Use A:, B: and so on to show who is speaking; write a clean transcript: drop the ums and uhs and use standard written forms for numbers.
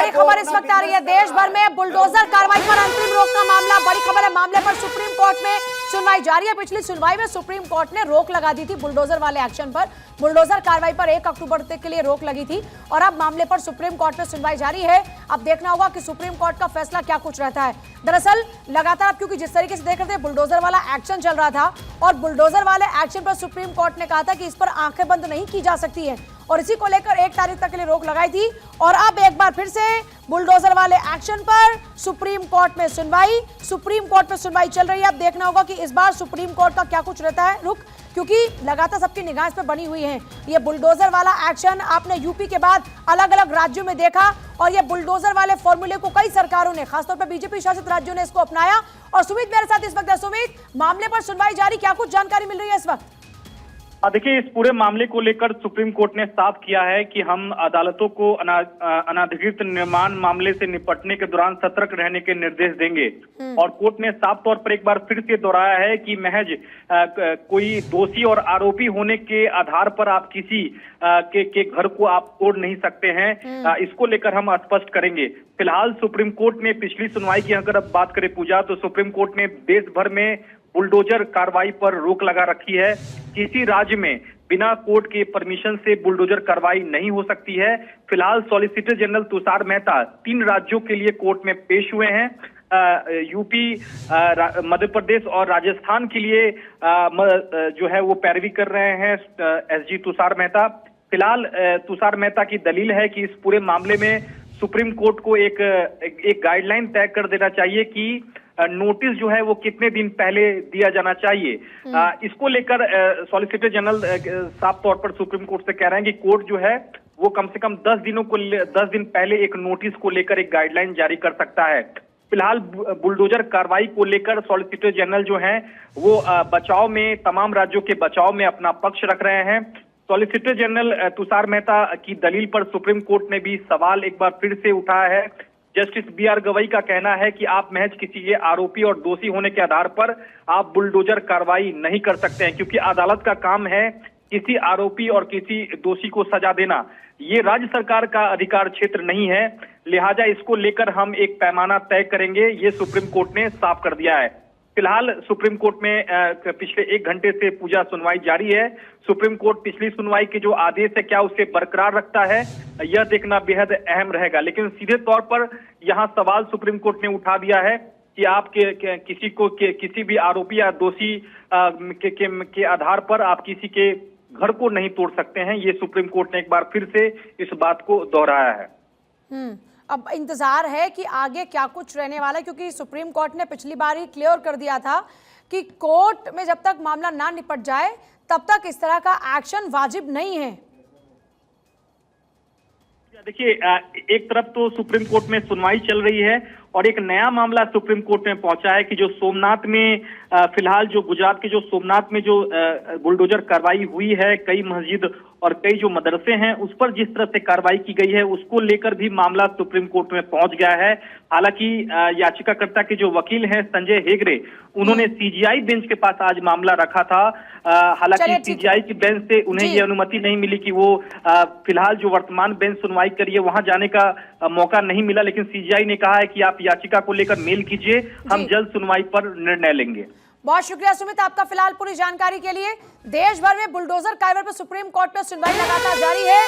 A: बड़ी खबर इस वक्त आ रही है। देश भर में बुलडोजर कार्रवाई पर अंतरिम रोक का मामला, बड़ी खबर है। मामले पर सुप्रीम कोर्ट में सुनवाई जारी है। पिछली सुनवाई में सुप्रीम कोर्ट ने रोक लगा दी थी बुलडोजर वाले एक्शन पर। बुलडोजर कार्रवाई पर 1 अक्टूबर तक के लिए रोक लगी थी और अब मामले पर सुप्रीम कोर्ट में सुनवाई जारी है। अब देखना होगा कि सुप्रीम कोर्ट का फैसला क्या कुछ रहता है। दरअसल लगातार अब क्योंकि जिस तरीके से देख रहे थे बुलडोजर वाला एक्शन चल रहा था और बुलडोजर वाले एक्शन पर सुप्रीम कोर्ट ने कहा था कि इस पर आंखें बंद नहीं की जा सकती है और इसी को लेकर 1 तारीख तक के लिए रोक लगाई थी। और अब एक बार फिर से बुलडोजर वाले एक्शन पर सुप्रीम कोर्ट में सुनवाई चल रही है। अब देखना होगा कि इस बार सुप्रीम कोर्ट का क्या कुछ रहता है रुख, क्योंकि लगातार सबकी निगाह इस पर बनी हुई है। ये बुलडोजर वाला एक्शन आपने यूपी के बाद अलग अलग राज्यों में देखा और ये बुलडोजर वाले फॉर्मूले को कई सरकारों ने, खासतौर पर बीजेपी शासित राज्यों ने इसको अपनाया। और सुमित मेरे साथ इस वक्त है। सुमित, मामले पर सुनवाई जारी, क्या कुछ जानकारी मिल रही है इस वक्त?
B: देखिए, इस पूरे मामले को लेकर सुप्रीम कोर्ट ने साफ किया है कि हम अदालतों को अनाधिकृत निर्माण मामले से निपटने के दौरान सतर्क रहने के निर्देश देंगे। और कोर्ट ने साफ तौर पर एक बार फिर से दोहराया है कि महज कोई दोषी और आरोपी होने के आधार पर आप किसी के घर को आप तोड़ नहीं सकते हैं। इसको लेकर हम स्पष्ट करेंगे। फिलहाल सुप्रीम कोर्ट ने पिछली सुनवाई की अगर अब बात करें पूजा, तो सुप्रीम कोर्ट ने देश भर में बुलडोजर कार्रवाई पर रोक लगा रखी है। किसी राज्य में बिना कोर्ट के परमिशन से बुलडोजर कार्रवाई नहीं हो सकती है। फिलहाल सॉलिसिटर जनरल तुषार मेहता 3 राज्यों के लिए कोर्ट में पेश हुए हैं। यूपी, मध्य प्रदेश और राजस्थान के लिए जो है वो पैरवी कर रहे हैं एसजी तुषार मेहता। फिलहाल तुषार मेहता की दलील है कि इस पूरे मामले में सुप्रीम कोर्ट को एक गाइडलाइन तय कर देना चाहिए कि नोटिस जो है वो कितने दिन पहले दिया जाना चाहिए। इसको लेकर सॉलिसिटर जनरल साफ तौर पर सुप्रीम कोर्ट से कह रहे हैं कि कोर्ट जो है वो कम से कम 10 दिन पहले एक नोटिस को लेकर एक गाइडलाइन जारी कर सकता है। फिलहाल बुलडोजर कार्रवाई को लेकर सॉलिसिटर जनरल जो है वो बचाव में, तमाम राज्यों के बचाव में अपना पक्ष रख रहे हैं। सॉलिसिटर जनरल तुषार मेहता की दलील पर सुप्रीम कोर्ट ने भी सवाल एक बार फिर से उठाया है। जस्टिस BR गवई का कहना है कि आप महज किसी के आरोपी और दोषी होने के आधार पर आप बुलडोजर कार्रवाई नहीं कर सकते हैं, क्योंकि अदालत का काम है किसी आरोपी और किसी दोषी को सजा देना। ये राज्य सरकार का अधिकार क्षेत्र नहीं है, लिहाजा इसको लेकर हम एक पैमाना तय करेंगे, ये सुप्रीम कोर्ट ने साफ कर दिया है। फिलहाल सुप्रीम कोर्ट में पिछले 1 घंटे से पूजा सुनवाई जारी है। सुप्रीम कोर्ट पिछली सुनवाई के जो आदेश है क्या उसे बरकरार रखता है, यह देखना बेहद अहम रहेगा। लेकिन सीधे तौर पर यहां सवाल सुप्रीम कोर्ट ने उठा दिया है कि आप किसी भी आरोपी या दोषी के आधार पर आप किसी के घर को नहीं तोड़ सकते हैं। ये सुप्रीम कोर्ट ने एक बार फिर से इस बात को दोहराया है।
A: अब इंतजार है कि आगे क्या कुछ रहने वाला है, क्योंकि सुप्रीम कोर्ट ने पिछली बार ही क्लियर कर दिया था कि कोर्ट में जब तक मामला ना निपट जाए तब तक इस तरह का एक्शन वाजिब नहीं है।
B: देखिए, एक तरफ तो सुप्रीम कोर्ट में सुनवाई चल रही है और एक नया मामला सुप्रीम कोर्ट में पहुंचा है कि जो सोमनाथ में फिलहाल जो गुजरात के जो सोमनाथ में जो बुलडोजर कार्रवाई हुई है, कई मस्जिद और कई जो मदरसे हैं उस पर जिस तरह से कार्रवाई की गई है उसको लेकर भी मामला सुप्रीम कोर्ट में पहुंच गया है। हालांकि याचिकाकर्ता के जो वकील हैं संजय हेगड़े, उन्होंने CGI बेंच के पास आज मामला रखा था। हालांकि CGI की बेंच से उन्हें ये अनुमति नहीं मिली कि वो फिलहाल जो वर्तमान बेंच सुनवाई करिए वहां जाने का मौका नहीं मिला। लेकिन CGI ने कहा है कि आप याचिका को लेकर मेल कीजिए, हम जल्द सुनवाई पर निर्णय लेंगे।
A: बहुत शुक्रिया सुमित आपका फिलहाल पूरी जानकारी के लिए। देश भर में बुलडोजर कार्रवाई पर सुप्रीम कोर्ट में सुनवाई लगातार जारी है।